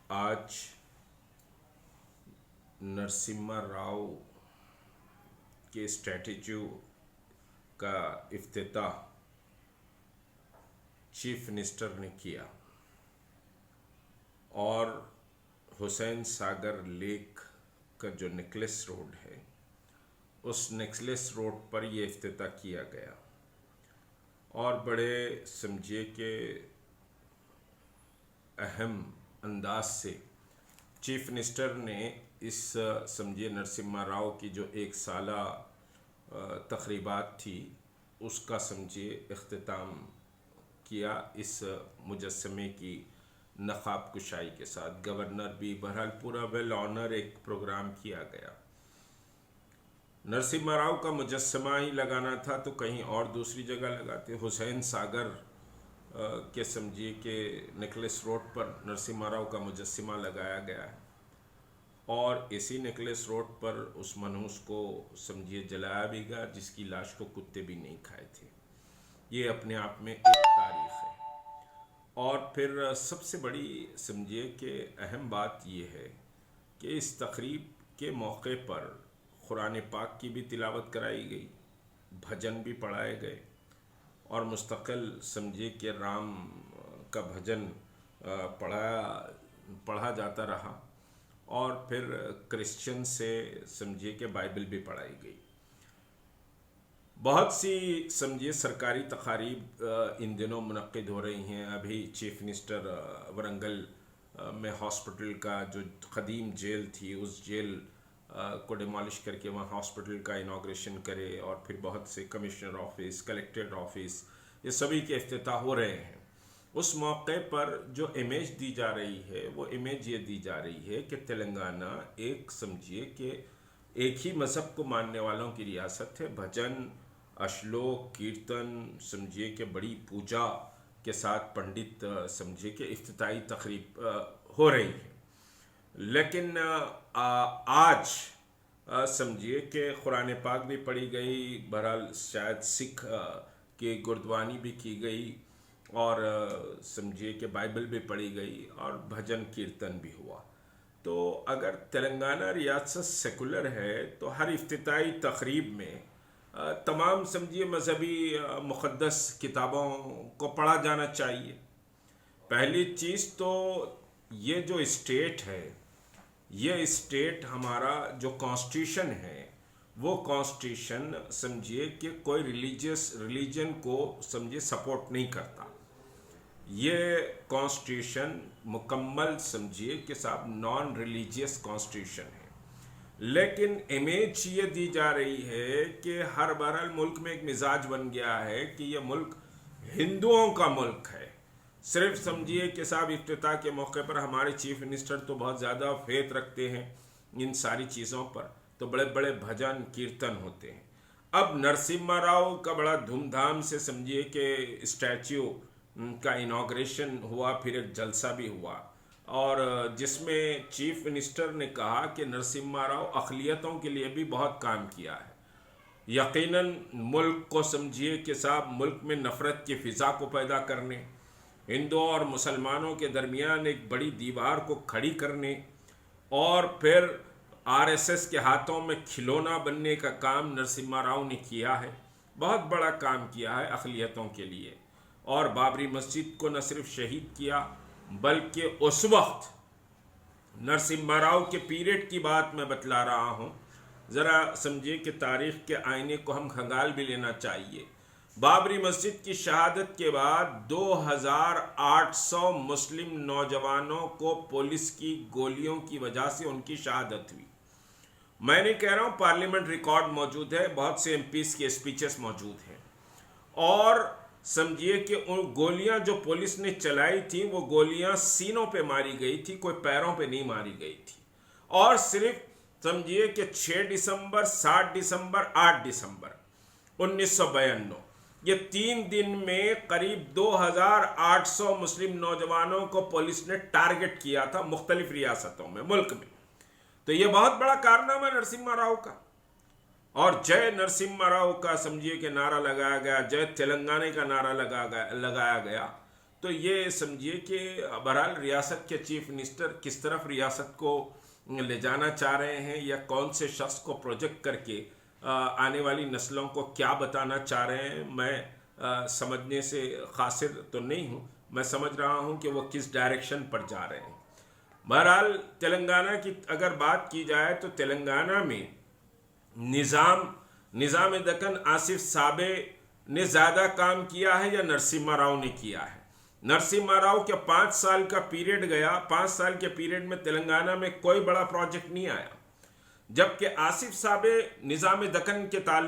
आज नरसिम्हा राव के स्टैट्यू का इफ्तिताह चीफ मिनिस्टर ने किया और हुसैन सागर लेक का जो नेकलेस रोड है उस नेकलेस रोड पर यह इफ्तिताह किया गया और बड़े समझिए कि अहम अंदाज से चीफ मिनिस्टर ने इस समझिए नरसिम्हा राव की जो एक साला तकरीबात थी उसका समझिए इख्तिताम किया इस मुजस्समे की नक़ाब कुशाई के साथ। गवर्नर भी बहरहाल पूरा वेल ऑनर एक प्रोग्राम किया गया। नरसिम्हा राव का मुजस्समा ही लगाना था तो कहीं और दूसरी जगह लगाते। हुसैन सागर के समझिए कि नेकलेस रोड पर नरसिम्हा राव का मुजस्समा लगाया गया है और इसी नेकलेस रोड पर उस मनहूस को समझिए जलाया भी गया जिसकी लाश को कुत्ते भी नहीं खाए थे। ये अपने आप में एक तारीख है। और फिर सबसे बड़ी समझिए कि अहम बात ये है कि इस तकरीब के मौके पर कुरान पाक की भी तिलावत कराई गई, भजन भी पढ़ाए गए और मुस्तकिल समझिए कि राम का भजन पढ़ा जाता रहा और फिर क्रिश्चियन से समझिए कि बाइबल भी पढ़ाई गई। बहुत सी समझिए सरकारी तकारीब इन दिनों मुनक्किद हो रही हैं। अभी चीफ मिनिस्टर वरंगल में हॉस्पिटल का जो क़दीम जेल थी उस जेल को डिमोलिश करके वहाँ हॉस्पिटल का इनाग्रेशन करे और फिर बहुत से कमिश्नर ऑफिस, कलेक्ट्रेट ऑफिस, ये सभी के इफ्तिताह हो रहे हैं। उस मौके पर जो इमेज दी जा रही है वो इमेज ये दी जा रही है कि तेलंगाना एक समझिए कि एक ही मज़हब को मानने वालों की रियासत है। भजन, अश्लोक, कीर्तन समझिए कि बड़ी पूजा के साथ पंडित समझिए कि इफ्तिताई तकरीब हो रही है। लेकिन आज समझिए कि कुरान पाक भी पढ़ी गई, बहरहाल शायद सिख की गुरद्वानी भी की गई और समझिए कि बाइबल भी पढ़ी गई और भजन कीर्तन भी हुआ। तो अगर तेलंगाना रियासत सेकुलर है तो हर इफ्तिताई तकरीब में तमाम समझिए मजहबी मुक़द्दस किताबों को पढ़ा जाना चाहिए। पहली चीज़ तो ये जो स्टेट है, ये स्टेट हमारा जो कॉन्स्टिट्यूशन है वो कॉन्स्टिट्यूशन समझिए कि कोई रिलीजन को समझिए सपोर्ट नहीं करता। ये कॉन्स्टिट्यूशन मुकम्मल समझिए कि साहब नॉन रिलीजियस कॉन्स्टिट्यूशन है। लेकिन इमेज ये दी जा रही है कि हर बहरहाल मुल्क में एक मिजाज बन गया है कि ये मुल्क हिंदुओं का मुल्क है। सिर्फ समझिए कि साहब इफ्तिताह के मौके पर हमारे चीफ मिनिस्टर तो बहुत ज़्यादा फेथ रखते हैं इन सारी चीज़ों पर, तो बड़े बड़े भजन कीर्तन होते हैं। अब नरसिम्हा राव का बड़ा धूमधाम से समझिए कि स्टैच्यू का इनाग्रेशन हुआ, फिर एक जलसा भी हुआ और जिसमें चीफ मिनिस्टर ने कहा कि नरसिम्हा राव अक़लियतों के लिए भी बहुत काम किया है। यकीनन मुल्क को समझिए कि साहब मुल्क में नफ़रत की फ़िज़ा को पैदा करने, हिंदुओं और मुसलमानों के दरमियान एक बड़ी दीवार को खड़ी करने और फिर आरएसएस के हाथों में खिलौना बनने का काम नरसिम्हा राव ने किया है। बहुत बड़ा काम किया है अक़लियतों के लिए और बाबरी मस्जिद को न सिर्फ शहीद किया बल्कि उस वक्त नरसिम्हा राव के पीरियड की बात मैं बतला रहा हूँ। ज़रा समझिए कि तारीख़ के आईने को हम खंगाल भी लेना चाहिए। बाबरी मस्जिद की शहादत के बाद 2800 मुस्लिम नौजवानों को पुलिस की गोलियों की वजह से उनकी शहादत हुई। मैं नहीं कह रहा हूँ, पार्लियामेंट रिकॉर्ड मौजूद है, बहुत से एमपीज के स्पीचेस मौजूद हैं और समझिए कि उन गोलियां जो पुलिस ने चलाई थी वो गोलियां सीनों पे मारी गई थी, कोई पैरों पे नहीं मारी गई थी। और सिर्फ समझिए कि 6 दिसंबर, 7 दिसंबर, 8 दिसंबर 1992 ये 3 दिन में करीब 2800 मुस्लिम नौजवानों को पुलिस ने टारगेट किया था मुख्तलिफ रियासतों में, मुल्क में। तो ये बहुत बड़ा कारनामा नरसिम्हा राव का और जय नरसिम्हा राव का समझिए कि नारा लगाया गया, जय तेलंगाना का नारा लगाया गया। तो ये समझिए कि बहरहाल रियासत के चीफ मिनिस्टर किस तरफ रियासत को ले जाना चाह रहे हैं या कौन से शख्स को प्रोजेक्ट करके आने वाली नस्लों को क्या बताना चाह रहे हैं, मैं समझने से कासिर तो नहीं हूँ। मैं समझ रहा हूँ कि वो किस डायरेक्शन पर जा रहे हैं। बहरहाल तेलंगाना की अगर बात की जाए तो तेलंगाना में निज़ाम दक्कन आसिफ साबे ने ज़्यादा काम किया है या नरसिम्हा राव ने किया है? नरसिम्हा राव के 5 साल का पीरियड गया, 5 साल के पीरियड में तेलंगाना में कोई बड़ा प्रोजेक्ट नहीं आया, जबकि आसिफ साबे निज़ाम दक्कन के ताल्लुक